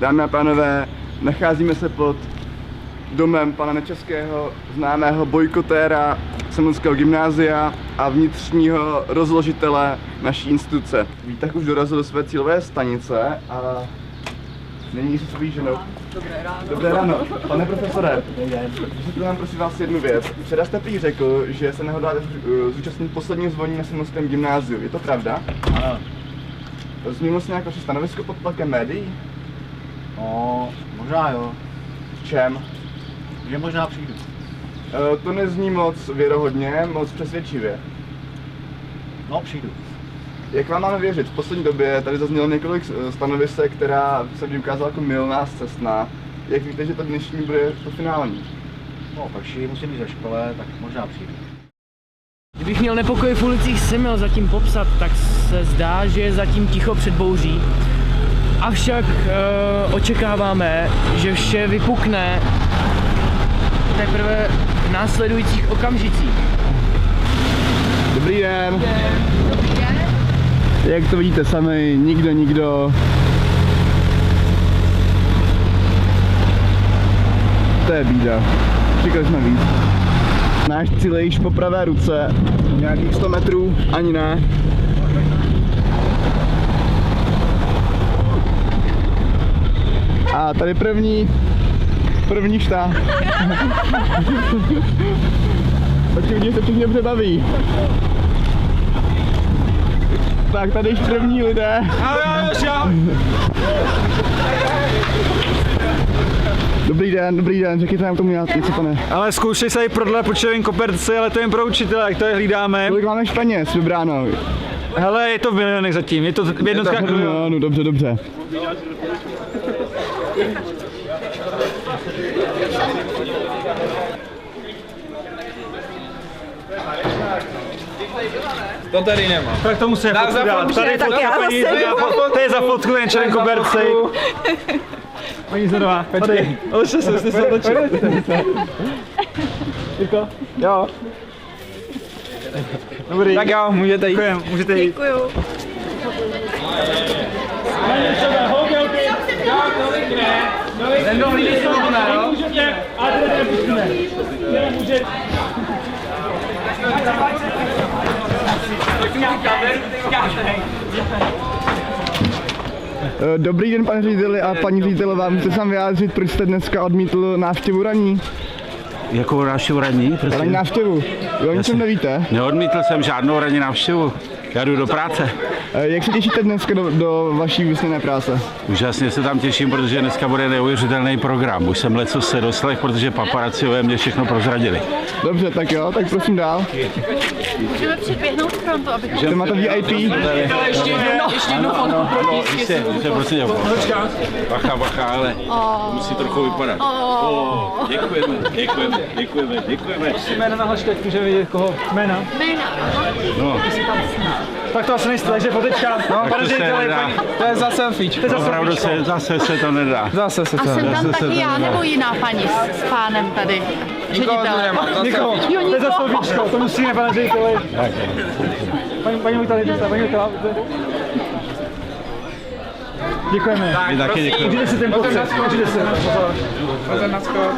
Dámy a pánové, nacházíme se pod domem pana Nečeského, známého bojkotéra Semilského gymnázia a vnitřního rozložitele naší instituce. Vítek už dorazil do své cílové stanice a nyní se svojí ženou. Dobré ráno. Dobré ráno. Pane profesore, vysvětlím nám prosím vás jednu věc. Včera jste prý řekl, že se nehodláte zúčastnit posledního zvolení na Semilském gymnáziu. Je to pravda? Ano. Změnilo se nějak vaše stanovisko pod tlakem médií? No, možná jo. V čem? Že možná přijdu. To nezní moc věrohodně, moc přesvědčivě. No, přijdu. Jak vám máme věřit? V poslední době tady zaznělo několik stanovisek, která se ukázala jako mylná, scestná. Jak víte, že to dnešní bude to finální? No, pak musím být ve škole, tak možná přijdu. Kdybych měl nepokoj v ulicích Semil zatím popsat, tak se zdá, že je zatím ticho před bouří. Avšak očekáváme, že vše vypukne teprve v následujících okamžicích. Dobrý den. Jak to vidíte sami, nikdo. To je bída. Čekali jsme víc. Náš cíl je již po pravé ruce, nějakých 100 metrů, ani ne. A tady první štá. Očividně se všichni dobře baví. Tak tady již první lidé. Dobrý den, řekněte nám tomu něco, pane. Ale zkoušej se i prodle počovým koperci, ale to jen pro učitele, jak to je hlídáme. Kolik máme peněz, dobráno? Hele, je to v milionech zatím, je to v jednotkách milionů. No, dobře. To tady nemám. Tak to musíme fotku dát. Tady fotka paní, to je za fotku jen člen koberci. Paní Zdenová, tady. Otočte se, jste se otočil. Jirko? Jo. Dobrý. Tak jo, můžete jít. Děkujem, můžete jít. Děkuju. Ten dohlídí se hodná, jo? Ale tady nepustíme. Může. Dobrý den, pane řediteli a paní ředitelová, můžete se nám vyjádřit, proč jste dneska odmítl návštěvu ranní? Jakou návštěvu ranní? Ranní návštěvu, vy o ničem nevíte? Neodmítl jsem žádnou ranní návštěvu. Já jdu do práce. Jak se těšíte dneska do vaší vysněné práce? Úžasně se tam těším, protože dneska bude neuvěřitelný program. Už jsem leco se doslech, protože paparaciové mě všechno prozradili. Dobře, tak jo, tak prosím dál. Můžeme předběhnout frontu, abychom... Jste máte VIP? Ještě jednu fotku pro tísky. Prosím tě, bacha, ale musí trochu vypadat. Děkujeme. Jména nahlašte, můžeme vidět koho. Jména. No. Tak to asi nejste, takže fotečka. No, pane řediteli, To je za selfie. Opravdu zase se to nedá. Zase se A to jsem tam Zase se taky to já, nedá. nebo jiná paní s pánem tady? Nikoho tu Ředitele. nemám, za Nikoho. selfie. To je za slovíčko, to musíme, pane řediteli. Paní ředitele. Děkujeme. My taky děkujeme. Užijte si ten pocit. Užijte si. Pozor na skok.